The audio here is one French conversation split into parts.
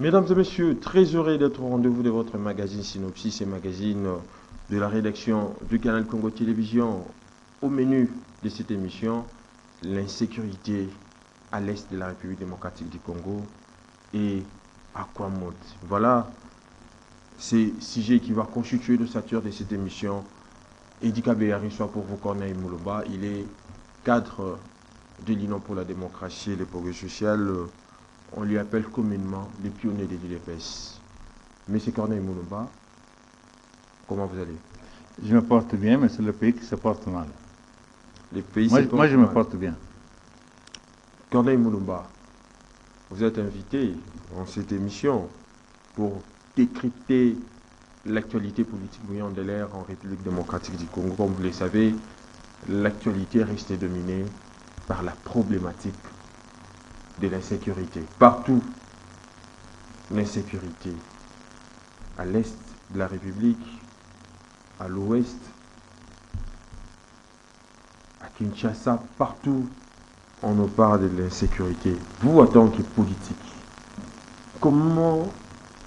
Mesdames et messieurs, très heureux d'être au rendez-vous de votre magazine Synopsis et magazine de la rédaction du canal Congo Télévision. Au menu de cette émission, l'insécurité à l'est de la République démocratique du Congo et Aquamod. Voilà ces sujets qui va constituer l'ossature de cette émission. Edika Béari soit pour vous, Corneille Moulouba. Il est cadre de l'Union pour la démocratie et le progrès social. On lui appelle communément le pionnier de l'UDPS. Monsieur Corneille Moulouba, comment vous allez? Je me porte bien, mais c'est le pays qui se porte mal. Les pays Moi, je me porte bien. Corneille Moulouba, vous êtes invité dans cette émission pour décrypter l'actualité politique bouillante de l'ère en République démocratique du Congo. Comme vous le savez, l'actualité reste dominée par la problématique de l'insécurité. Partout, l'insécurité. À l'est de la République, à l'ouest, à Kinshasa, partout, on nous parle de l'insécurité. Vous, en tant que politique, comment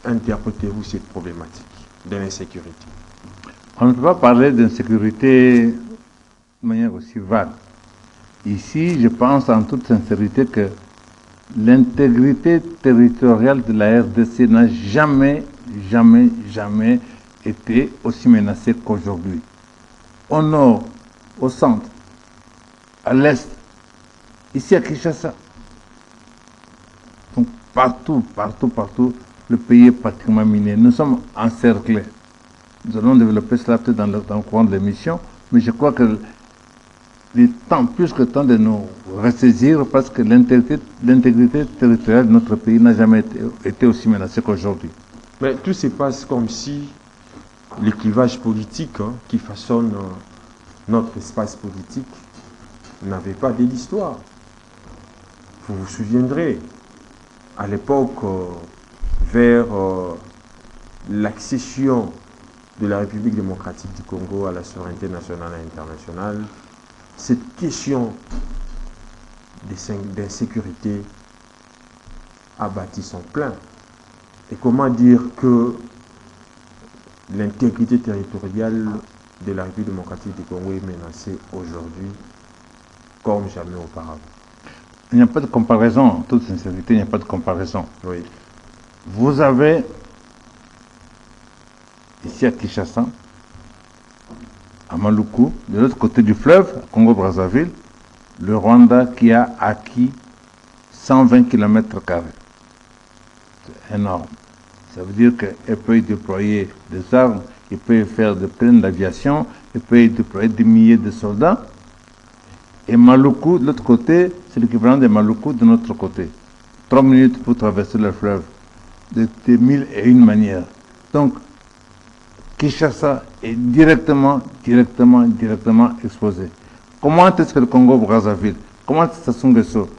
interprétez-vous cette problématique de l'insécurité? On ne peut pas parler d'insécurité de manière aussi vague. Ici, je pense en toute sincérité que l'intégrité territoriale de la RDC n'a jamais été aussi menacée qu'aujourd'hui. Au nord, au centre, à l'est, ici à Kinshasa. Donc partout, le pays est pratiquement miné. Nous sommes encerclés. Nous allons développer cela peut-être dans le courant de l'émission, mais je crois que il est plus que temps de nous ressaisir parce que l'intégrité territoriale de notre pays n'a jamais été aussi menacée qu'aujourd'hui. Mais tout se passe comme si le clivage politique qui façonne notre espace politique n'avait pas de l'histoire. Vous vous souviendrez, à l'époque, vers l'accession de la République démocratique du Congo à la souveraineté nationale et internationale, cette question d'insécurité a bâti son plein. Et comment dire que l'intégrité territoriale de la République démocratique du Congo est menacée aujourd'hui comme jamais auparavant? Il n'y a pas de comparaison, en toute sincérité, il n'y a pas de comparaison. Oui. Vous avez, ici à Kinshasa, à Maluku, de l'autre côté du fleuve, Congo-Brazzaville, le Rwanda qui a acquis 120 km². C'est énorme. Ça veut dire qu'elle peut y déployer des armes, il peut y faire de plein d'aviation, il peut y déployer des milliers de soldats. Et Maluku, de l'autre côté, c'est l'équivalent de Maluku de notre côté. 3 minutes pour traverser le fleuve, de 1001 manières. Donc, Kinshasa est directement exposé. Comment est-ce que le Congo-Brazzaville, comment est-ce que Sassou Nguesso,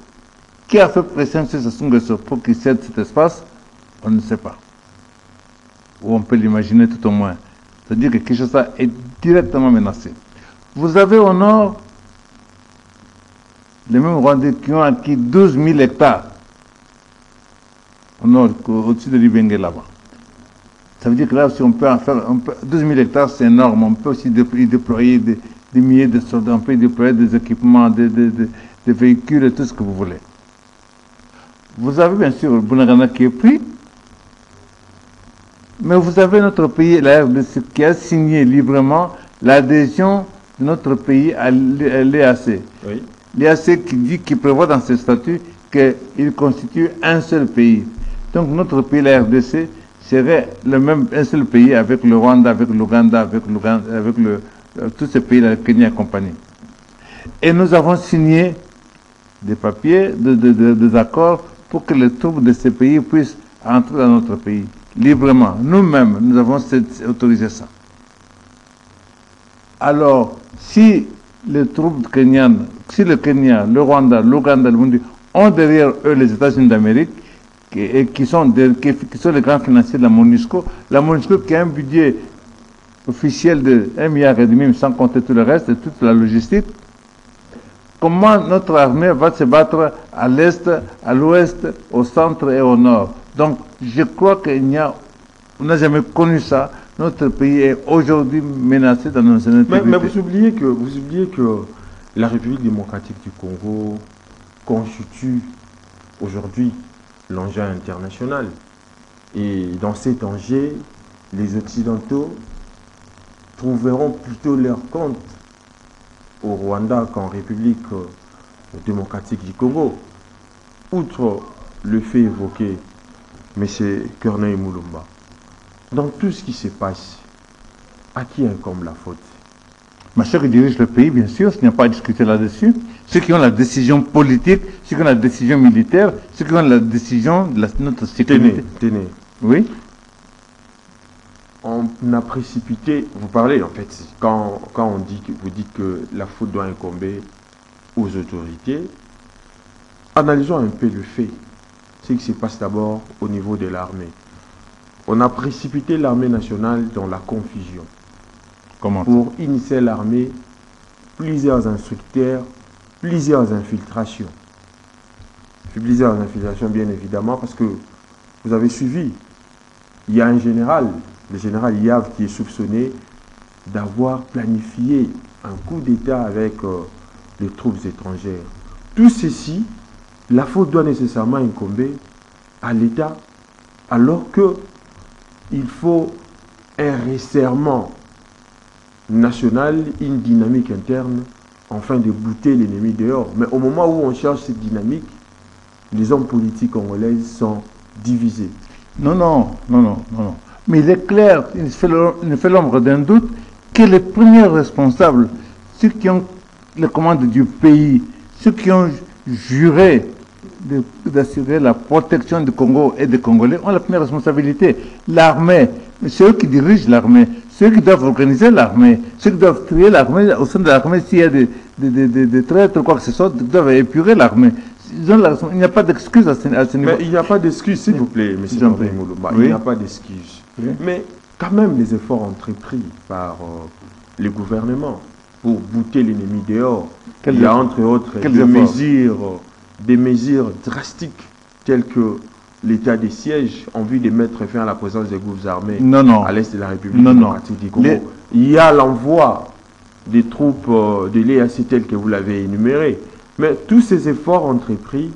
qui a fait pression sur Sassou Nguesso pour qu'il cède cet espace? On ne sait pas. Ou on peut l'imaginer tout au moins. C'est-à-dire que Kinshasa est directement menacé. Vous avez au nord les mêmes Rwandais qui ont acquis 12 000 hectares au nord, au-dessus de l'Ibenge là-bas. Ça veut dire que là aussi on peut en faire 12 000 hectares, c'est énorme. On peut aussi déployer des milliers de soldats, on peut déployer des équipements, des véhicules et tout ce que vous voulez. Vous avez bien sûr le Bunagana qui est pris, mais vous avez notre pays, la RDC, qui a signé librement l'adhésion de notre pays à l'EAC. Oui. L'EAC qui prévoit dans ses statuts qu'il constitue un seul pays. Donc notre pays, la RDC, serait un seul pays avec le Rwanda, avec l'Ouganda, avec tous ces pays, la Kenya et compagnie. Et nous avons signé des papiers, des accords pour que les troupes de ces pays puissent entrer dans notre pays librement. Nous-mêmes, nous avons autorisé ça. Alors, si les troupes kenyanes, si le Kenya, le Rwanda, l'Ouganda, le Burundi ont derrière eux les États-Unis d'Amérique, qui sont les grands financiers de la MONUSCO qui a un budget officiel de 1,5 milliard, sans compter tout le reste et toute la logistique, comment notre armée va se battre à l'est, à l'ouest, au centre et au nord? Donc, je crois on n'a jamais connu ça. Notre pays est aujourd'hui menacé dans nos intégrité. Mais vous oubliez que la République démocratique du Congo constitue aujourd'hui l'enjeu international. Et dans cet enjeu, les Occidentaux trouveront plutôt leur compte au Rwanda qu'en République démocratique du Congo. Outre le fait évoqué, M. Corneille Moulumba, dans tout ce qui se passe, à qui incombe la faute? Mais ceux qui dirigent le pays, bien sûr, il n'y a pas à discuter là-dessus. Ceux qui ont la décision politique, ceux qui ont la décision militaire, ceux qui ont la décision de notre sécurité. Tenez. Oui. On a précipité, vous parlez en fait, quand vous dites que la faute doit incomber aux autorités, analysons un peu le fait. Ce qui se passe d'abord au niveau de l'armée. On a précipité l'armée nationale dans la confusion. Comment? Pour initier l'armée, plusieurs instructeurs, plusieurs infiltrations. Plusieurs infiltrations, bien évidemment, parce que vous avez suivi. Il y a un général, le général Yav, qui est soupçonné d'avoir planifié un coup d'État avec les troupes étrangères. Tout ceci, la faute doit nécessairement incomber à l'État, alors que il faut un resserrement national, une dynamique interne, afin de bouter l'ennemi dehors. Mais au moment où on cherche cette dynamique, les hommes politiques congolais sont divisés. Non. Mais il est clair, il ne fait l'ombre d'un doute, que les premiers responsables, ceux qui ont les commandes du pays, ceux qui ont juré d'assurer la protection du Congo et des Congolais, ont la première responsabilité. L'armée, c'est eux qui dirigent l'armée, ceux qui doivent organiser l'armée, ceux qui doivent trier l'armée, au sein de l'armée, s'il y a des traîtres, quoi que ce soit, doivent épurer l'armée. Il n'y a pas d'excuse à ce niveau. Mais il n'y a pas d'excuse, s'il vous plaît, M. Moulumba. Oui. Il n'y a pas d'excuse. Oui. Mais quand même, les efforts entrepris par le gouvernement pour bouter l'ennemi dehors, il y a entre autres des mesures drastiques telles que l'état des sièges en vue de mettre fin à la présence des groupes armés à l'est de la République démocratique du Congo. Il y a l'envoi des troupes de l'EAC telles que vous l'avez énuméré. Mais tous ces efforts entrepris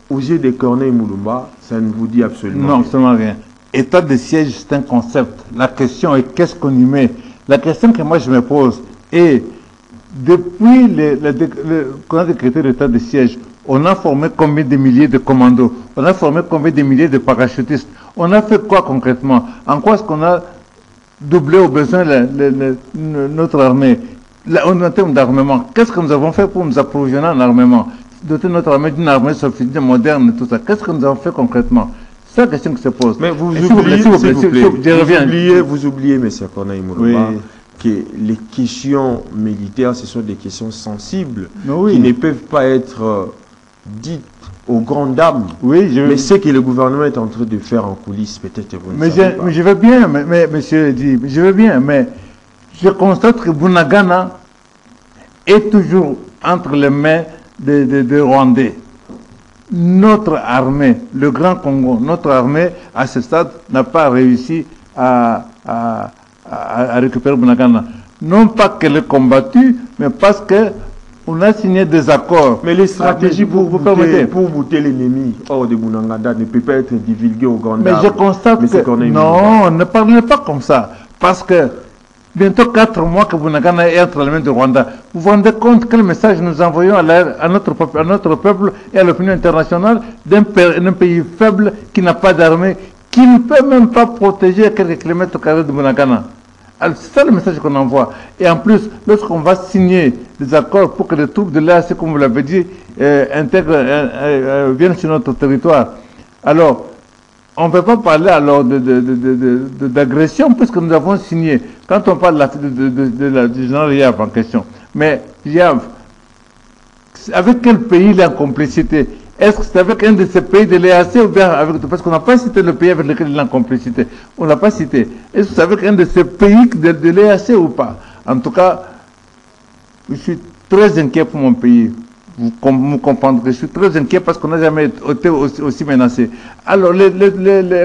aux yeux de Corneille Moulumba, ça ne vous dit absolument rien. Non, absolument rien. État de siège, c'est un concept. La question est qu'est-ce qu'on y met? La question que moi je me pose est, depuis qu'on a décrété l'état de siège, on a formé combien de milliers de commandos? On a formé combien de milliers de parachutistes? On a fait quoi concrètement? En quoi est-ce qu'on a doublé au besoin notre armée? En termes d'armement, qu'est-ce que nous avons fait pour nous approvisionner en armement? Doter notre armée d'une armée sophistiquée, moderne, tout ça. Qu'est-ce que nous avons fait concrètement? C'est la question qui se pose. Mais vous oubliez, M. Corneille Moulumba, que les questions militaires, ce sont des questions sensibles qui ne peuvent pas être dites aux grandes dames. Mais ce que le gouvernement est en train de faire en coulisses, peut-être vous ne savez pas. Mais je veux bien, monsieur dit, je veux bien, mais je constate que Bunagana est toujours entre les mains des Rwandais. Notre armée, le Grand Congo, notre armée, à ce stade, n'a pas réussi à récupérer Bunagana. Non pas qu'elle ait combattu, mais parce qu'on a signé des accords. Mais les stratégies pour bouter l'ennemi hors de Bunagana ne peuvent pas être divulguées aux grandes dames. Mais je constate que... Non, ne parlez pas comme ça. Parce que bientôt 4 mois que Bunagana est entre les mains du Rwanda. Vous vous rendez compte quel message nous envoyons à notre peuple et à l'opinion internationale d'un pays faible qui n'a pas d'armée, qui ne peut même pas protéger quelques kilomètres carrés de Bunagana. C'est ça le message qu'on envoie. Et en plus, lorsqu'on va signer des accords pour que les troupes de l'EAC, comme vous l'avez dit, viennent sur notre territoire, alors on ne peut pas parler alors d'agression puisque nous avons signé. Quand on parle du général Yav en question, mais Yav, avec quel pays il est en complicité? Est-ce que c'est avec un de ces pays de l'EAC ou bien avec... Parce qu'on n'a pas cité le pays avec lequel il est en complicité. On ne l'a pas cité. Est-ce que c'est avec un de ces pays de l'EAC ou pas? En tout cas, je suis très inquiet pour mon pays. vous comprendrez. Je suis très inquiet parce qu'on n'a jamais été aussi menacé. Alors,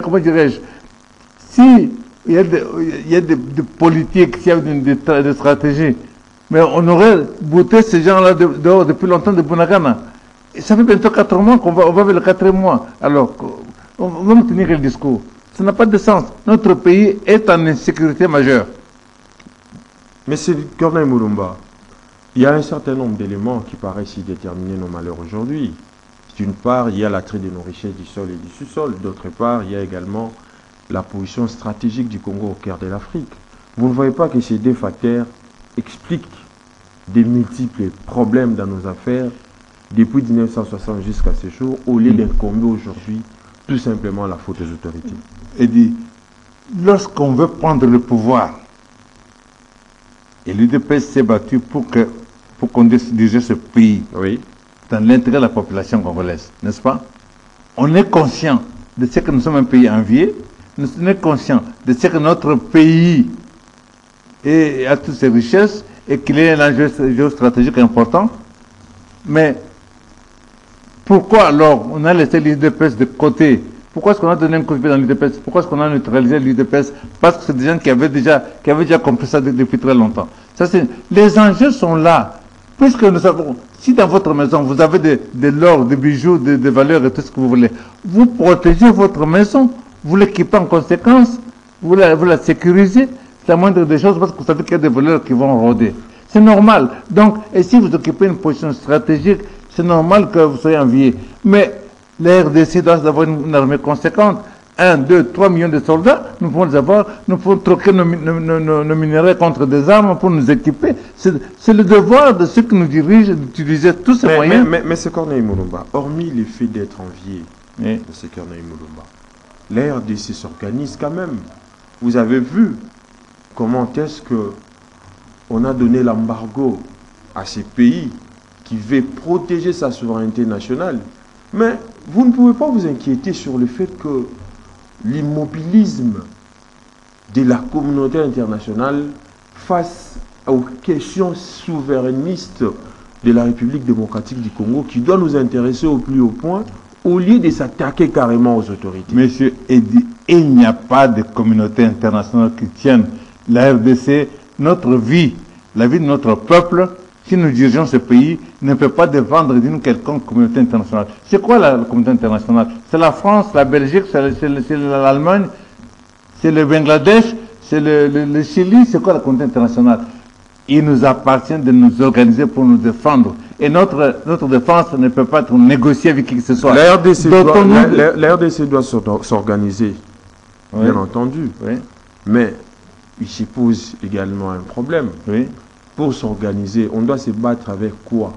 comment dirais-je, si il y a des politiques, s'il y a des stratégies, mais on aurait bouté ces gens-là dehors depuis longtemps de Bunagana. Et ça fait bientôt 4 mois qu'on va vers le 4e mois. Alors, on va me tenir le discours. Ça n'a pas de sens. Notre pays est en insécurité majeure. Monsieur Corneille Mulumba, il y a un certain nombre d'éléments qui paraissent y déterminer nos malheurs aujourd'hui. D'une part, il y a l'attrait de nos richesses du sol et du sous-sol. D'autre part, il y a également la position stratégique du Congo au cœur de l'Afrique. Vous ne voyez pas que ces 2 facteurs expliquent des multiples problèmes dans nos affaires depuis 1960 jusqu'à ce jour, au lieu d'incomber aujourd'hui tout simplement la faute des autorités. Et dit, lorsqu'on veut prendre le pouvoir, et l'UDPS s'est battu pour qu'on dirige ce pays dans l'intérêt de la population congolaise, n'est-ce pas? On est conscient de ce que nous sommes un pays envié, nous sommes conscients de ce que notre pays a toutes ses richesses et qu'il est un enjeu géostratégique important. Mais pourquoi alors on a laissé l'UDPS de côté? Pourquoi est-ce qu'on a donné un coup de pied dans l'UDPS? Pourquoi est-ce qu'on a neutralisé l'UDPS? Parce que c'est des gens qui avaient déjà compris ça depuis très longtemps. Les enjeux sont là. Puisque nous savons, si dans votre maison vous avez de l'or, des bijoux, des valeurs et tout ce que vous voulez, vous protégez votre maison, vous l'équipez en conséquence, vous la sécurisez, c'est la moindre des choses parce que vous savez qu'il y a des voleurs qui vont rôder. C'est normal. Donc, et si vous occupez une position stratégique, c'est normal que vous soyez envié. Mais la RDC doit avoir une armée conséquente. 1, 2, 3 millions de soldats, nous pouvons les avoir, nous pouvons troquer nos minerais contre des armes pour nous équiper. C'est le devoir de ceux qui nous dirigent d'utiliser tous ces moyens. Mais M. Corneille Mulumba, hormis le fait d'être envié, M. Corneille Mulumba, la RDC s'organise quand même. Vous avez vu comment est-ce qu'on a donné l'embargo à ces pays qui veulent protéger sa souveraineté nationale. Mais vous ne pouvez pas vous inquiéter sur le fait que l'immobilisme de la communauté internationale face aux questions souverainistes de la République démocratique du Congo qui doit nous intéresser au plus haut point au lieu de s'attaquer carrément aux autorités. Monsieur Eddy, il n'y a pas de communauté internationale qui tienne la RDC, notre vie, la vie de notre peuple. Si nous dirigeons ce pays, ne peut pas dépendre d'une quelconque communauté internationale. C'est quoi la communauté internationale? C'est la France, la Belgique, c'est l'Allemagne, c'est le Bangladesh, c'est le Chili, c'est quoi la communauté internationale? Il nous appartient de nous organiser pour nous défendre. Et notre défense ne peut pas être négociée avec qui que ce soit. La RDC doit s'organiser, bien entendu. Oui. Mais il s'y pose également un problème. Oui. Pour s'organiser, on doit se battre avec quoi?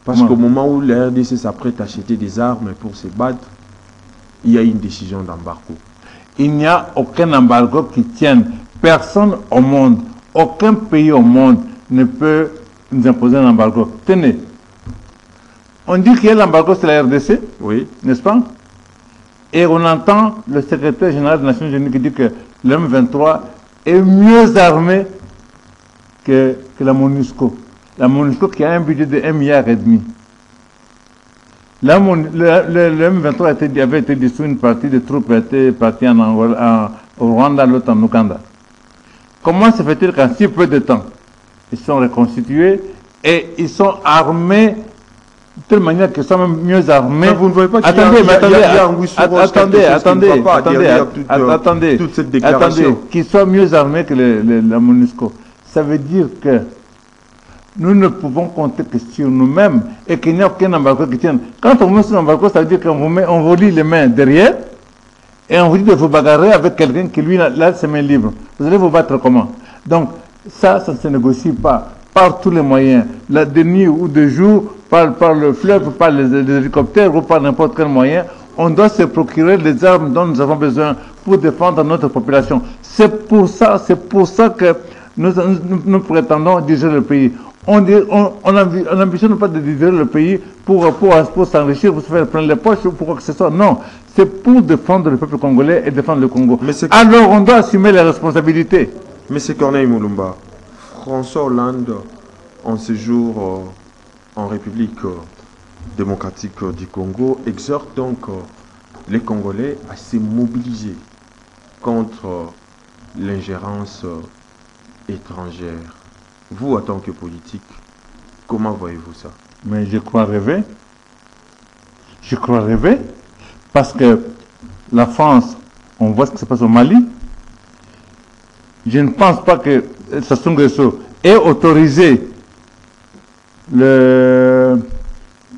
Parce qu'au moment où la RDC s'apprête à acheter des armes pour se battre, il y a une décision d'embargo. Il n'y a aucun embargo qui tienne. Personne au monde, aucun pays au monde ne peut nous imposer un embargo. Tenez, on dit qu'il y a l'embargo sur la RDC, oui, n'est-ce pas? Et on entend le secrétaire général des Nations Unies qui dit que le M23 est mieux armé que la MONUSCO. La MONUSCO qui a un budget de 1,5 milliard. Le M23 avait été dissous, une partie des troupes était partie au Rwanda, l'autre en Ouganda. Comment se fait-il qu'en si peu de temps, ils sont reconstitués et ils sont armés de telle manière qu'ils sont même mieux armés? Mais vous ne voyez pas qu'il attendez, toute cette déclaration. Qu'ils soient mieux armés que la MONUSCO. Ça veut dire que nous ne pouvons compter que sur nous-mêmes et qu'il n'y a aucun embargo qui tienne. Quand on met sur l'embargo, ça veut dire qu'on vous lie les mains derrière et on vous dit de vous bagarrer avec quelqu'un qui, lui, là, ses mains libres. Vous allez vous battre comment? Donc, ça ne se négocie pas par tous les moyens, de nuit ou de jour, par le fleuve, par les hélicoptères ou par n'importe quel moyen. On doit se procurer les armes dont nous avons besoin pour défendre notre population. C'est pour ça que nous prétendons diriger le pays. On n'ambitionne pas de diriger le pays pour s'enrichir, pour se faire plein les poches ou pour quoi que ce soit. Non, c'est pour défendre le peuple congolais et défendre le Congo. Alors on doit assumer les responsabilités. Monsieur Corneille Mulumba, François Hollande, en séjour en République démocratique du Congo exhorte donc les Congolais à se mobiliser contre l'ingérence étrangère. Vous, en tant que politique, comment voyez-vous ça? Mais je crois rêver. Je crois rêver. Parce que la France, on voit ce qui se passe au Mali. Je ne pense pas que Sassou Nguesso ait autorisé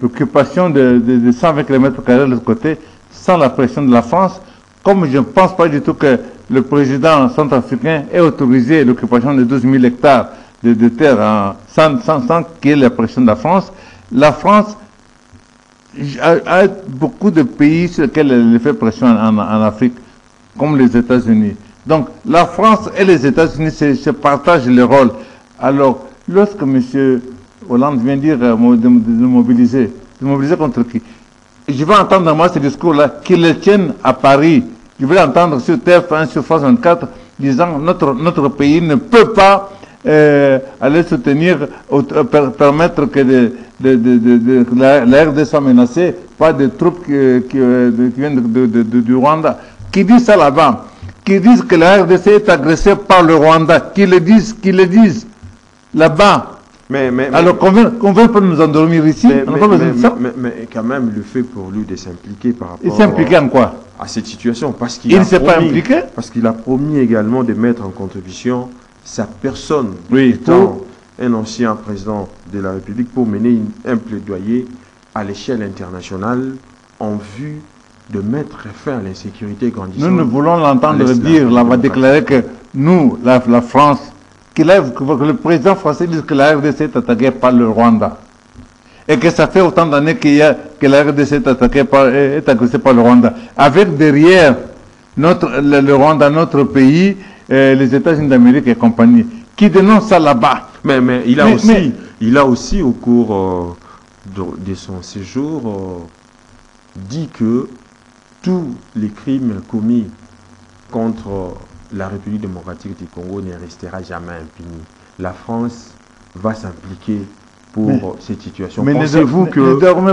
l'occupation de 120 km² de l'autre côté sans la pression de la France, comme je ne pense pas du tout que le président centrafricain ait autorisé l'occupation de 12 000 hectares de terre sans qu'il y ait la pression de la France. La France a beaucoup de pays sur lesquels elle fait pression en Afrique, comme les États-Unis. Donc la France et les États-Unis se partagent le rôle. Alors, lorsque M. Hollande vient dire de mobiliser contre qui? Je vais entendre moi ce discours-là, qu'ils le tiennent à Paris. Je vais l'entendre sur TF1, sur France 24, disant notre pays ne peut pas aller soutenir, permettre que la RD soit menacée par des troupes qui viennent du Rwanda. Qui dit ça là-bas? Qui disent que la RDC est agressée par le Rwanda? Qui le disent là-bas? Alors qu'on veut pas nous endormir ici, on n'a pas besoin de ça. Mais quand même, le fait pour lui de s'impliquer par rapport il s'est impliqué en quoi? À cette situation, parce qu'il ne s'est pas impliqué. Parce qu'il a promis également de mettre en contribution sa personne, oui, étant un ancien président de la République, pour mener un plaidoyer à l'échelle internationale en vue de mettre fin à l'insécurité grandissante. Nous ne voulons l'entendre dire, là, va déclarer que nous, la France, que le président français dise que la RDC est attaquée par le Rwanda. Et que ça fait autant d'années que la RDC est agressée par le Rwanda. Avec derrière le Rwanda, notre pays, les États-Unis d'Amérique et compagnie, qui dénoncent ça là-bas. Mais il a aussi au cours de son séjour dit que tous les crimes commis contre la République démocratique du Congo ne restera jamais impuni. La France va s'impliquer pour cette situation.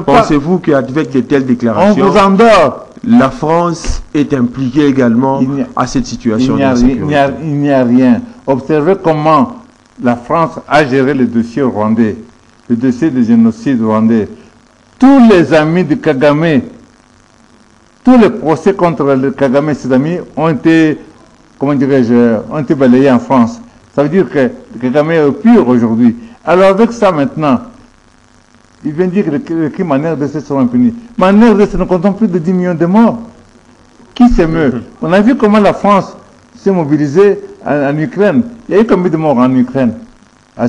Pensez-vous qu'avec de telles déclarations, on vous endort. La France est impliquée également à cette situation d'insécurité? Il n'y a rien. Observez comment la France a géré le dossier rwandais, le dossier du génocide rwandais. Tous les amis de Kagame, tous les procès contre le Kagame et ses amis ont été, ont été balayés en France. Ça veut dire que Kagame est au pire aujourd'hui. Alors avec ça maintenant, il vient dire que les crimes en RDC seront impunis. Mais en RDC, nous comptons plus de 10 millions de morts. Qui s'émeut? On a vu comment la France s'est mobilisée en Ukraine. Il y a eu combien de morts en Ukraine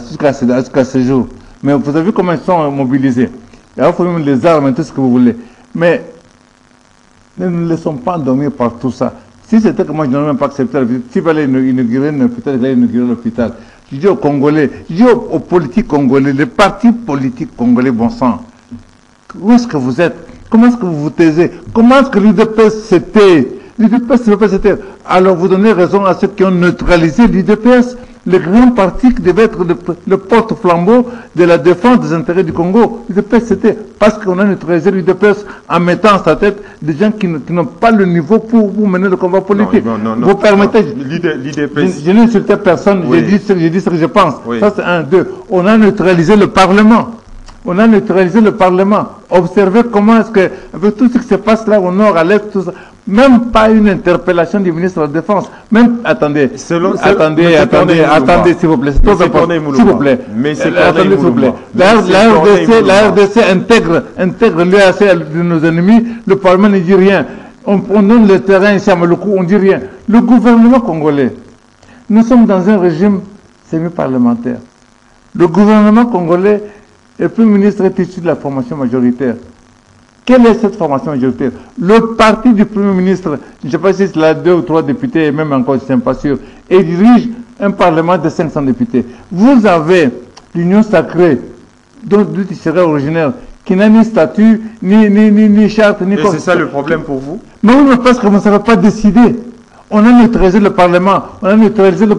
jusqu'à ce jour? Mais vous avez vu comment ils sont mobilisés. Il faut même les armes et tout ce que vous voulez. Mais ne nous laissons pas endormir par tout ça. Si c'était que moi je n'aurais même pas accepté la visite, s'il fallait inaugurer un hôpital, il fallait inaugurer l'hôpital. Je dis aux Congolais, je dis aux politiques congolais, les partis politiques congolais, bon sang, où est-ce que vous êtes? Comment est-ce que vous vous taisez? Comment est-ce que l'UDPS s'était? L'UDPS ne veut pas se taire. Alors vous donnez raison à ceux qui ont neutralisé l'UDPS, le grand parti qui devait être le porte-flambeau de la défense des intérêts du Congo. L'UDPS c'était parce qu'on a neutralisé l'UDPS en mettant à sa tête des gens qui n'ont pas le niveau pour mener le combat politique. Non, vous permettez, l'UDPS... Je n'ai insulté personne, oui. J'ai dit ce que je pense. Oui. Ça c'est un, deux. On a neutralisé le Parlement. On a neutralisé le Parlement. Observez comment est-ce que, avec tout ce qui se passe là au nord, à l'est, tout ça, même pas une interpellation du ministre de la Défense. Même, attendez, attendez, s'il vous plaît. S'il vous plaît. Attendez, s'il vous plaît. La RDC intègre l'UAC de nos ennemis. Le Parlement ne dit rien. On donne le terrain ici à Maluku, on ne dit rien. Le gouvernement congolais, nous sommes dans un régime semi-parlementaire. Le gouvernement congolais, le Premier ministre est issu de la formation majoritaire. Quelle est cette formation majoritaire? Le parti du Premier ministre, je ne sais pas si c'est là 2 ou 3 députés, et même encore, je ne suis pas sûr, et dirige un parlement de 500 députés. Vous avez l'Union sacrée, dont il serait originaire, qui n'a ni statut, ni charte, ni... Et c'est ça le problème pour vous? Mais oui, mais parce que vous ne savez pas décider. On a neutralisé le Parlement, on a neutralisé le...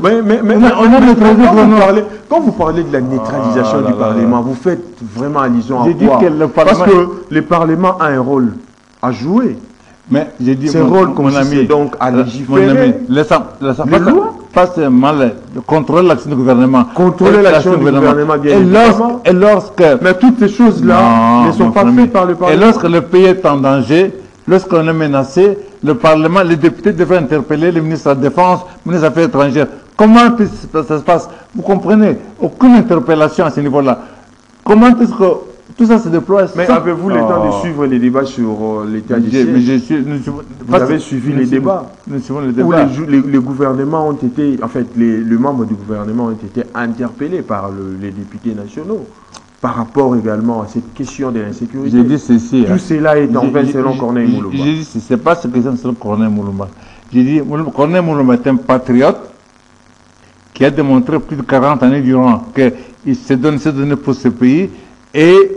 Quand vous parlez de la neutralisation du Parlement, vous faites vraiment allusion à J'ai dit quoi? que le Parlement... Parce que le Parlement a un rôle à jouer. Mais j'ai dit, ce rôle consiste donc à légiférer. Pas seulement contrôler l'action du gouvernement. Contrôler l'action du gouvernement, bien évidemment. Et lorsque... Mais toutes ces choses-là ne sont pas faites par le Parlement. Et lorsque le pays est en danger, lorsqu'on est menacé, le Parlement, les députés devraient interpeller le ministre de la Défense, le ministre des Affaires étrangères. Comment ça se passe? Vous comprenez? Aucune interpellation à ce niveau-là. Comment est-ce que tout ça se déploie? Mais avez-vous le temps de suivre les débats sur l'état du siège? Vous avez suivi les débats? Nous suivons les débats. Où les gouvernements ont été, en fait, les membres du gouvernement ont été interpellés par les députés nationaux par rapport également à cette question de l'insécurité. J'ai dit ceci. Tout cela est en vain selon Corneille Moulouma. J'ai dit, ce n'est pas ce que c'est selon Corneille Moulouma. J'ai dit, Corneille Moulouma est un patriote qui a démontré plus de 40 années durant qu'il s'est donné pour ce pays. Et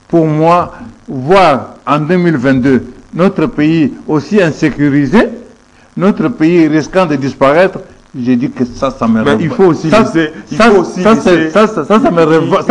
pour moi, voir en 2022 notre pays aussi insécurisé, notre pays risquant de disparaître, j'ai dit que ça me révolte. Il faut aussi laisser... Ça me révolte.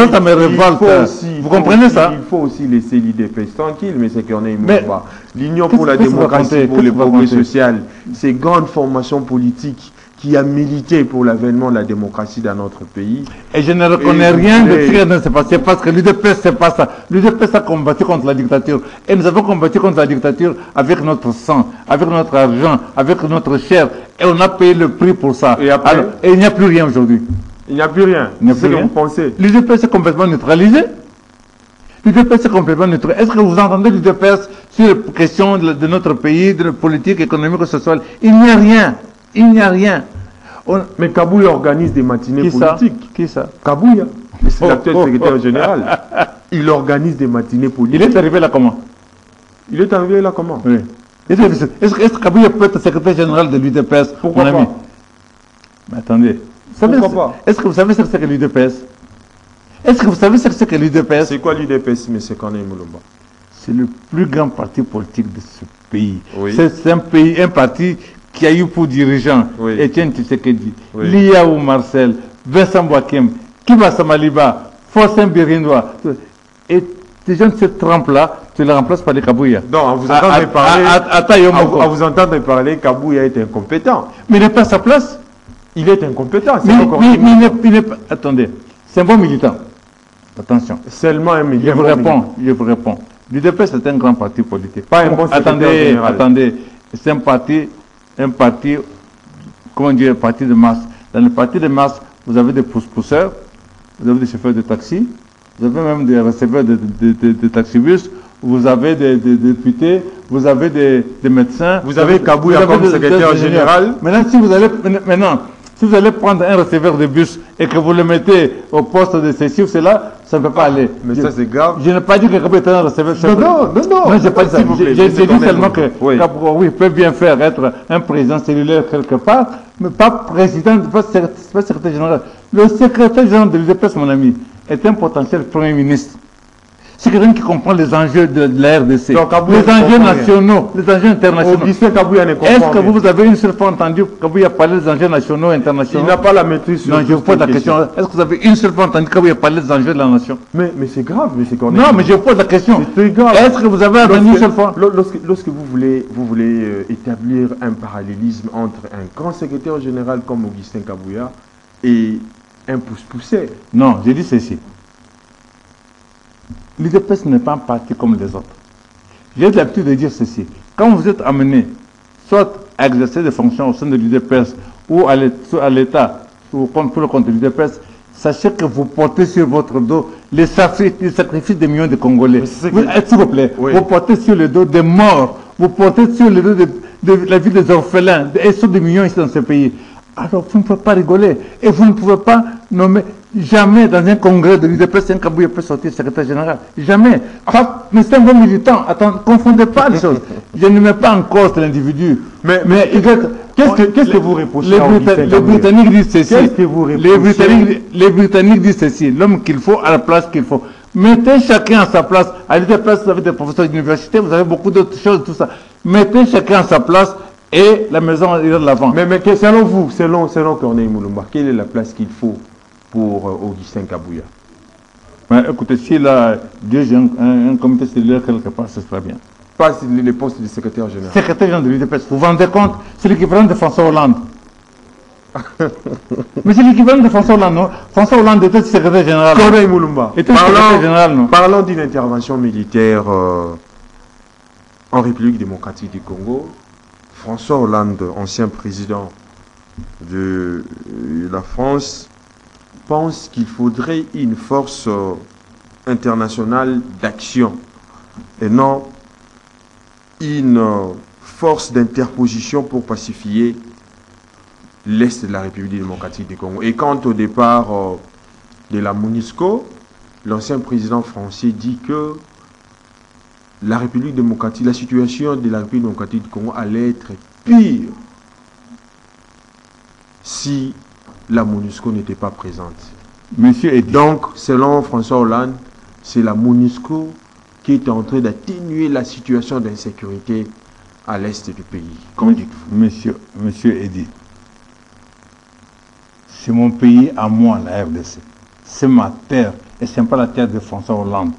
Vous comprenez ça? Il faut aussi laisser l'UDPS tranquille, mais c'est qu'on est pas. L'Union pour la démocratie, pour le progrès social, ces grandes formations politiques qui a milité pour l'avènement de la démocratie dans notre pays. Et je ne reconnais rien de ce qui s'est passé parce que l'UDPS, c'est pas ça. L'UDPS a combattu contre la dictature. Et nous avons combattu contre la dictature avec notre sang, avec notre argent, avec notre chair. Et on a payé le prix pour ça. Et après, alors, et il n'y a plus rien aujourd'hui. Il n'y a plus rien. C'est ce que vous pensez. L'UDPS est complètement neutralisé. L'UDPS est complètement neutralisé. Est-ce que vous entendez l'UDPS sur les questions de notre pays, de la politique économique et sociale? Il n'y a rien. Il n'y a rien. Mais Kabouya organise des matinées politiques. Qui ça? Kabouya. C'est l'actuel secrétaire général. Il organise des matinées politiques. Il est arrivé là comment? Il est arrivé là comment? Oui. Est-ce que Kabouya peut être secrétaire général de l'UDPS? Pourquoi pas? Mais attendez. Pourquoi pas? Est-ce que vous savez ce que c'est que l'UDPS? Est-ce que vous savez ce que c'est que l'UDPS? C'est quoi l'UDPS, M. Corneille Moulouma? C'est le plus grand parti politique de ce pays. Oui. C'est un parti qui a eu pour dirigeant Etienne Tshisekedi, Liaou Marcel, Vincent Boakem, Kiba Samaliba, Forcin Birindois. Et ces gens de cette trempe-là, tu les remplaces par les Kabouya. Non, à vous entendre parler, Kabouya est incompétent. Mais il n'est pas à sa place. Il est incompétent. Attendez, c'est un bon militant. Attention. Seulement un militant. Je vous réponds. L'UDP, c'est un grand parti politique. Pas un bon secrétaire général. Attendez, c'est un parti, comment dire, parti de masse. Dans le parti de masse, vous avez des pousseurs, vous avez des chauffeurs de taxi, vous avez même des receveurs de taxibus, vous avez des députés, vous avez des médecins. Vous avez Kabouya comme secrétaire général. Maintenant, si vous allez prendre un receveur de bus et que vous le mettez au poste de ceci ou cela, ça ne peut pas aller. Mais ça, c'est grave. Je n'ai pas dit que Kabouya était un receveur. Non. Non, je n'ai pas dit ça. J'ai dit seulement que Kabouya peut bien faire être un président cellulaire quelque part, mais pas président, pas secrétaire général. Le secrétaire général de l'UDPS, mon ami, est un potentiel premier ministre. C'est quelqu'un qui comprend les enjeux de la RDC, les enjeux nationaux, les enjeux internationaux. Est-ce que vous avez une seule fois entendu Kabouya parler des enjeux nationaux et internationaux? Il n'a pas la maîtrise sur. Non, je vous pose la question. Est-ce que vous avez une seule fois entendu Kabouya parler des enjeux de la nation? Mais c'est grave, mais c'est quand même. Non, mais je vous pose la question. C'est grave. Est-ce que vous avez entendu une seule fois? Lorsque vous voulez établir un parallélisme entre un grand secrétaire général comme Augustin Kabouya et un pouce-poussé. Non, j'ai dit ceci. L'UDPS n'est pas un parti comme les autres. J'ai l'habitude de dire ceci. Quand vous êtes amené, soit à exercer des fonctions au sein de l'UDPS ou à l'État, ou pour le compte de l'UDPS, sachez que vous portez sur votre dos les sacrifices des millions de Congolais. S'il vous plaît, vous portez sur le dos des morts, vous portez sur le dos de la vie des orphelins, et sur des millions ici dans ce pays. Alors vous ne pouvez pas rigoler et vous ne pouvez pas nommer jamais dans un congrès de l'UDPS un Kabouya peut sortir secrétaire général. Jamais. Mais c'est un bon militant. Attends, ne confondez pas les choses. Je ne mets pas en cause l'individu. Mais qu'est-ce que vous reprochez les Britanniques disent ceci. Les Britanniques disent ceci. L'homme qu'il faut à la place qu'il faut. Mettez chacun à sa place. À l'UDPS, vous avez des professeurs d'université, vous avez beaucoup d'autres choses, tout ça. Mettez chacun à sa place et la maison ira de l'avant. Mais selon vous, selon Corneille Moulumba, quelle est la place qu'il faut pour Augustin Kabouya? Écoutez, s'il a déjà un comité cellulaire quelque part, ce sera bien. Pas le poste de secrétaire général. Secrétaire général de l'UDPS, vous vous rendez compte, c'est l'équivalent de François Hollande. Mais c'est l'équivalent de François Hollande, non? François Hollande était secrétaire général. Corneille Moulumba. Parlons d'une intervention militaire en République démocratique du Congo. François Hollande, ancien président de la France, pense qu'il faudrait une force internationale d'action et non une force d'interposition pour pacifier l'Est de la République démocratique du Congo. Et quant au départ de la MONUSCO, l'ancien président français dit que la République démocratique, la situation de la République démocratique du Congo allait être pire si la MONUSCO n'était pas présente. Monsieur Eddy. Donc, selon François Hollande, c'est la MONUSCO qui est en train d'atténuer la situation d'insécurité à l'est du pays. Qu'en dites-vous? Monsieur Eddy, c'est mon pays à moi, la RDC. C'est ma terre et ce n'est pas la terre de François Hollande.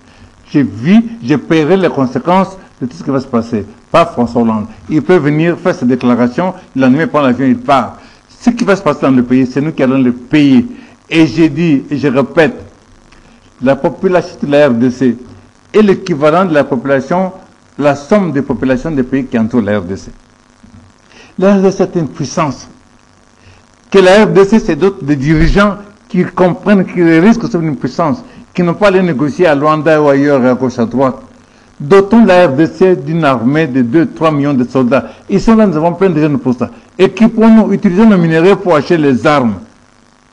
Je paierai les conséquences de tout ce qui va se passer. Pas François Hollande. Il peut venir faire ses déclarations, la nuit, prend l'avion, il part. Ce qui va se passer dans le pays, c'est nous qui allons le payer. Et j'ai dit, et je répète, la population de la RDC est l'équivalent de la population, la somme des populations des pays qui entourent la RDC. La RDC est une puissance. Que la RDC, c'est d'autres des dirigeants qui comprennent qu'ils risquent de une puissance, qui n'ont pas à aller négocier à Luanda ou ailleurs, à gauche, à droite. Dotons la RDC d'une armée de 2-3 millions de soldats. Ils sont là, nous avons plein de jeunes pour ça. Équipons-nous, utilisons nos minerais pour acheter les armes,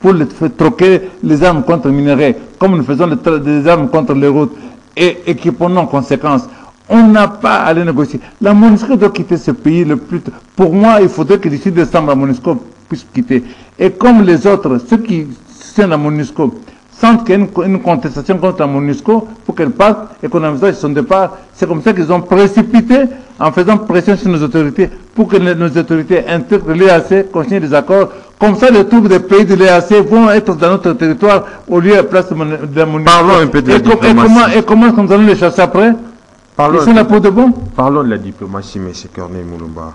pour troquer les armes contre les minerais, comme nous faisons des armes contre les routes. Et équipons-nous en conséquence. On n'a pas à aller négocier. La MONUSCO doit quitter ce pays le plus tôt. Pour moi, il faudrait que d'ici décembre, la MONUSCO puisse quitter. Et comme les autres, ceux qui soutiennent la MONUSCO, sentent qu'il y a une contestation contre la MONUSCO pour qu'elle parte et qu'on envisage son départ. C'est comme ça qu'ils ont précipité en faisant pression sur nos autorités pour que nos autorités intègrent l'EAC, continuent les accords. Comme ça, les troupes des pays de l'EAC vont être dans notre territoire au lieu à la place de la MONUSCO. Parlons un peu de la diplomatie. Et comment est-ce qu'on allons les chasser après? Ils sont là pour de bon. Parlons de la diplomatie, M. Corneille Moulumba.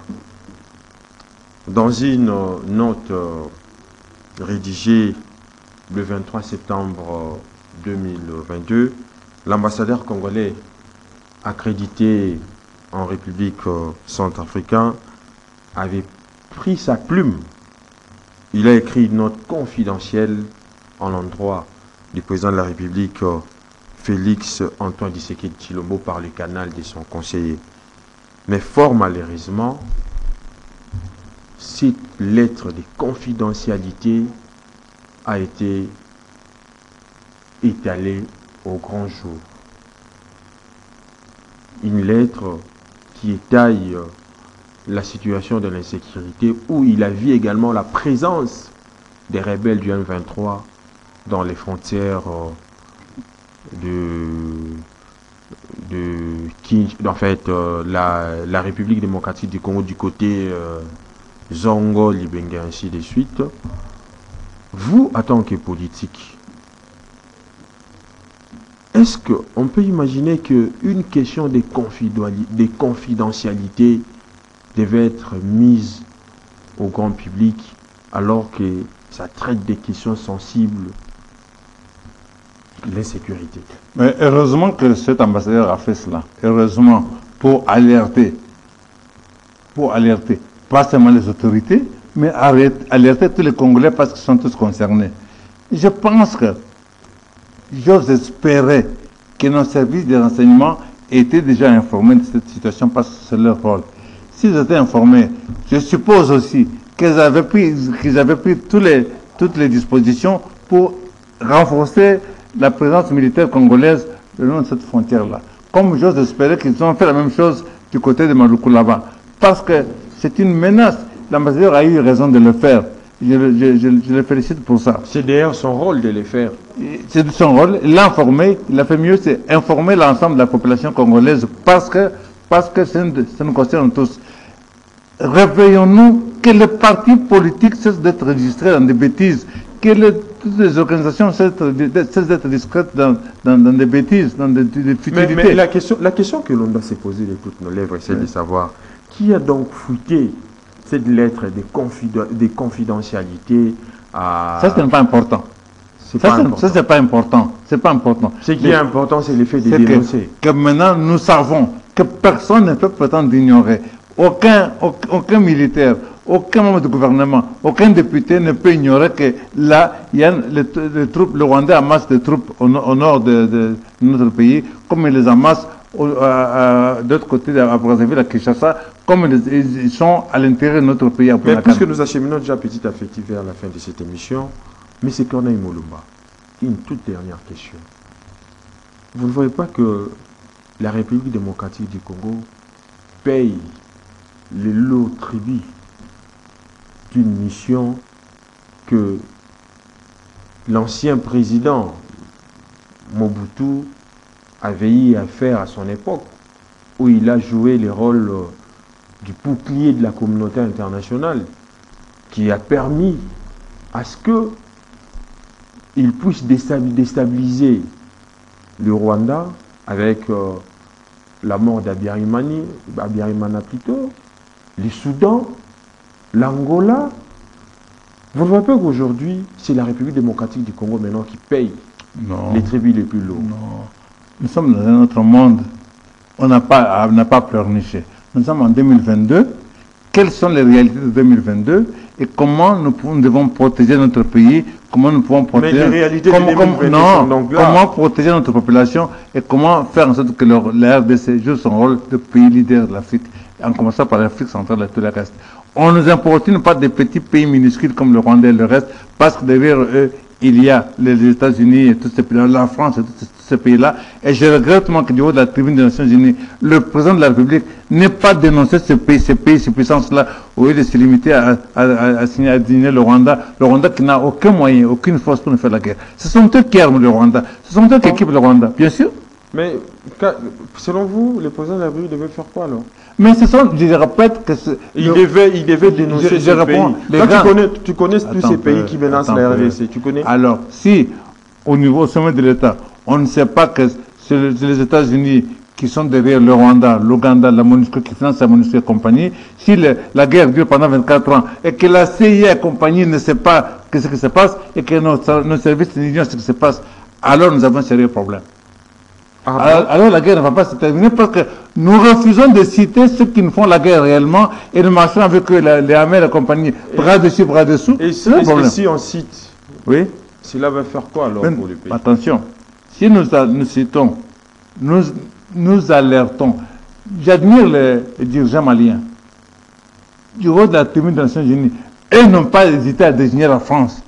Dans une note rédigée le 23 septembre 2022, l'ambassadeur congolais accrédité en République centrafricaine avait pris sa plume. Il a écrit une note confidentielle en l'endroit du président de la République, Félix Antoine Tshisekedi Tshilombo, par le canal de son conseiller. Mais fort malheureusement, cette lettre de confidentialité a été étalée au grand jour. Une lettre qui étaye la situation de l'insécurité, où il a vu également la présence des rebelles du M23 dans les frontières la République démocratique du Congo du côté Zongo, Libenge, ainsi de suite. Vous, en tant que politique, est-ce qu'on peut imaginer qu'une question de confidentialité devait être mise au grand public alors que ça traite des questions sensibles, l'insécurité? Mais heureusement que cet ambassadeur a fait cela. Heureusement, pour alerter, pas seulement les autorités, mais alerter tous les Congolais parce qu'ils sont tous concernés. Je pense que j'ose espérer que nos services de renseignement étaient déjà informés de cette situation parce que c'est leur rôle. S'ils étaient informés, je suppose aussi qu'ils avaient pris toutes les dispositions pour renforcer la présence militaire congolaise le long de cette frontière-là. Comme j'ose espérer qu'ils ont fait la même chose du côté de Maluku là-bas. Parce que c'est une menace. L'ambassadeur a eu raison de le faire. Je le félicite pour ça. C'est d'ailleurs son rôle de le faire. C'est son rôle. Il l'a informé. Il a fait mieux, c'est informer l'ensemble de la population congolaise parce que ça nous concerne tous. réveillons-nous, que les partis politiques cessent d'être registrés dans des bêtises, que toutes les organisations cessent d'être discrètes dans des bêtises, dans des futilités. Mais la question que l'on doit se poser de toutes nos lèvres, c'est de savoir qui a donc fouillé cette lettre de confidentialité à... Ça, ce n'est pas important. Ça, c'est pas important. C'est pas important. Ce qui est important, c'est le fait de dénoncer. Que maintenant, nous savons que personne ne peut prétendre d'ignorer. Aucun militaire, aucun membre du gouvernement, aucun député ne peut ignorer que là, il y a les troupes, le Rwandais amasse des troupes au nord de notre pays, comme ils les amassent de l'autre côté, à Brazzaville, à Kinshasa, comme ils sont à l'intérieur de notre pays. Mais puisque nous acheminons déjà petit à petit vers la fin de cette émission, M. Corneille Mulumba, une toute dernière question. Vous ne voyez pas que la République démocratique du Congo paye les lots tribut d'une mission que l'ancien président Mobutu a veillé à faire à son époque, où il a joué le rôle du bouclier de la communauté internationale, qui a permis à ce que il puisse déstabiliser le Rwanda avec la mort d'Abiyarimana plutôt, le Soudan, l'Angola. Vous ne voyez pas qu'aujourd'hui, c'est la République démocratique du Congo maintenant qui paye les tribus les plus lourds. Non. Nous sommes dans un autre monde. On n'a pas pleurniché. Nous sommes en 2022. Quelles sont les réalités de 2022 et comment nous devons protéger notre pays, comment nous pouvons protéger... Mais les réalités de 2022 sont donc là. Comment protéger notre population et comment faire en sorte que la RDC joue son rôle de pays leader de l'Afrique, en commençant par l'Afrique centrale et tout le reste. On ne nous importune pas des petits pays minuscules comme le Rwanda et le reste, parce que derrière eux, il y a les États-Unis et tous ces pays-là, la France et tous ces pays-là. Et je regrette que du haut de la tribune des Nations Unies, le président de la République n'ait pas dénoncé ces puissances-là, au lieu de se limiter à désigner le Rwanda qui n'a aucun moyen, aucune force pour nous faire la guerre. Ce sont eux qui arment le Rwanda, ce sont eux qui équipent le Rwanda, bien sûr. Mais selon vous, le président de la République devait faire quoi alors? Mais ce sont, je répète que... Il devait dénoncer ce pays. Tu connais tous ces pays qui menacent la RDC, tu connais? Alors, si, au sommet de l'État, on ne sait pas que c'est les États-Unis qui sont derrière le Rwanda, l'Ouganda, la MONUSCO, qui finance la MONUSCO et compagnie, si la guerre dure pendant 24 ans et que la CIA et compagnie ne sait pas ce qui se passe et que nos services ignorent ce qui se passe, alors nous avons un sérieux problème. Alors la guerre ne va pas se terminer parce que nous refusons de citer ceux qui nous font la guerre réellement et nous marchons avec eux, les armées et la compagnie, bras dessus, bras dessous. Et si on cite, oui, cela va faire quoi alors pour le pays? Attention, si nous citons, nous alertons. J'admire les dirigeants maliens du haut de la tribune des Nations Unies. Ils n'ont pas hésité à désigner la France.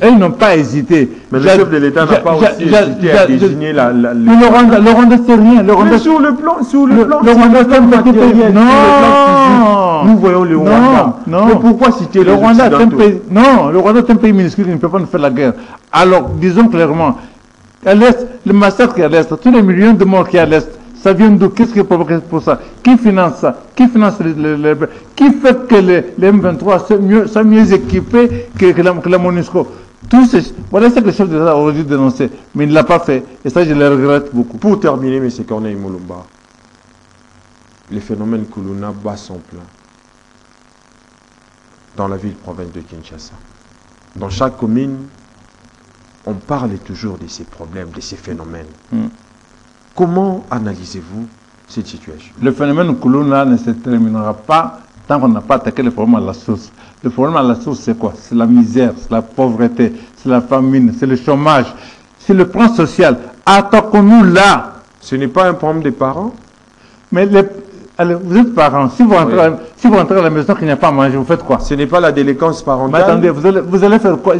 Ils n'ont pas hésité. Mais le chef de l'État n'a pas aussi hésité à désigner la... Mais le Rwanda, c'est rien. Mais sur le plan le Rwanda, c'est un petit pays. Non. Nous voyons le Rwanda. Non. Mais pourquoi citer le Rwanda? Non, le Rwanda est un pays minuscule qui ne peut pas nous faire la guerre. Alors, disons clairement, à l'Est, le massacre qui est à l'Est, tous les millions de morts qui est à l'Est, ça vient d'où? Qu'est-ce qui est provoqué pour ça? Qui finance ça? Qui finance qui fait que les M23 sont mieux équipés que la MONUSCO? Voilà ce que le chef de l'État aurait dû dénoncer, mais il ne l'a pas fait. Et ça, je le regrette beaucoup. Pour terminer, M. Corneille Mulumba, les phénomènes Kuluna bat son plein dans la ville-province de Kinshasa. Dans chaque commune, on parle toujours de ces problèmes, de ces phénomènes. Comment analysez-vous cette situation? Le phénomène Kuluna ne se terminera pas tant qu'on n'a pas attaqué le problème à la source. Le problème à la source, c'est quoi? C'est la misère, c'est la pauvreté, c'est la famine, c'est le chômage, c'est le plan social. Attaquons-nous là. Ce n'est pas un problème des parents? Mais allez, vous êtes parents. Si vous rentrez à la maison qu'il n'y a pas à manger, vous faites quoi? Ce n'est pas la délinquance parentale. Mais attendez, vous allez faire quoi?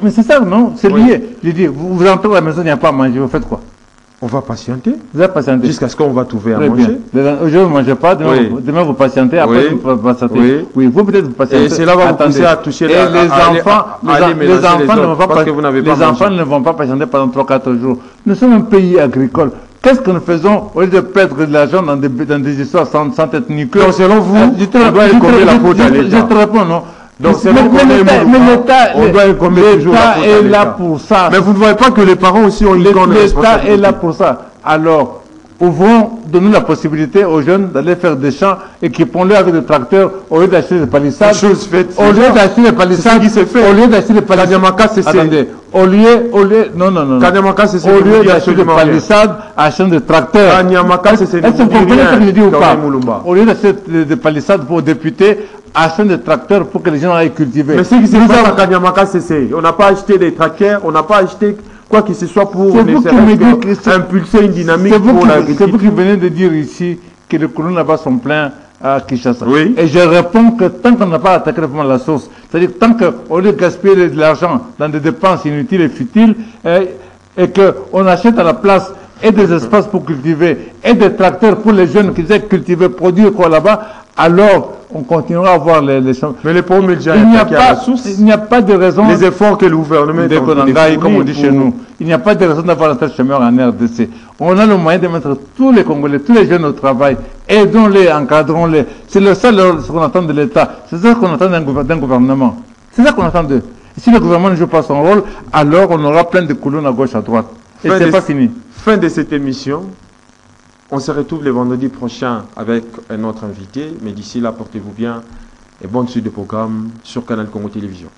Mais c'est ça, non? C'est lié. Je dis, vous rentrez à la maison, il n'y a pas à manger, vous faites quoi? On va patienter. Vous allez patienter. Jusqu'à ce qu'on va trouver à manger. Aujourd'hui, vous ne mangez pas, demain vous patientez, après vous patientez. Oui, vous peut-être vous patientez. Et cela va vous pousser à toucher les enfants ne vont pas patienter pendant 3-4 jours. Nous sommes un pays agricole. Qu'est-ce que nous faisons au lieu de perdre de l'argent dans des histoires sans tête ni queue? Donc selon vous, on doit incomber la faute à l'État. Je te réponds, non. Donc mais l'État est là pour ça. Mais vous ne voyez pas que les parents aussi ont une grande responsabilité. L'État est là pour ça. Alors, donnons la possibilité aux jeunes d'aller faire des champs, équipons-les avec des tracteurs au lieu d'acheter des palissades. Au lieu d'acheter des palissades, au lieu d'acheter des palissades. Attendez, au lieu d'acheter des palissades, achetons des tracteurs. Est-ce que vous comprenez ce que je dis ou pas? Au lieu d'acheter des palissades pour députés, achetons des tracteurs pour que les gens aillent cultiver. Mais ce qui se passe à Kanyamaka, c'est on n'a pas acheté des tracteurs, on n'a pas acheté quoi que ce soit pour impulser une dynamique pour l'agriculture. C'est vous qui venez de dire ici que les colons là-bas sont pleins à Kinshasa. Oui. Et je réponds que tant qu'on n'a pas attaqué vraiment la source, c'est-à-dire tant qu'au lieu de gaspiller de l'argent dans des dépenses inutiles et futiles, et qu'on achète à la place et des espaces pour cultiver, et des tracteurs pour les jeunes qui aient cultiver, produire quoi là-bas, alors on continuera à voir les champs. Mais les pauvres médias, il n'y a pas de raison. Les efforts que le gouvernement fait, comme on dit chez nous, il n'y a pas de raison d'avoir un tel chômeur en RDC. On a le moyen de mettre tous les Congolais, tous les jeunes au travail, aidons-les, encadrons-les. C'est ce qu'on attend de l'État. C'est ça qu'on attend d'un gouvernement. C'est ça qu'on attend d'eux. Si le gouvernement ne joue pas son rôle, alors on aura plein de colonnes à gauche, à droite. Et c'est pas fini. Fin de cette émission. On se retrouve le vendredi prochain avec un autre invité. Mais d'ici là, portez-vous bien et bonne suite de programme sur Canal Congo Télévision.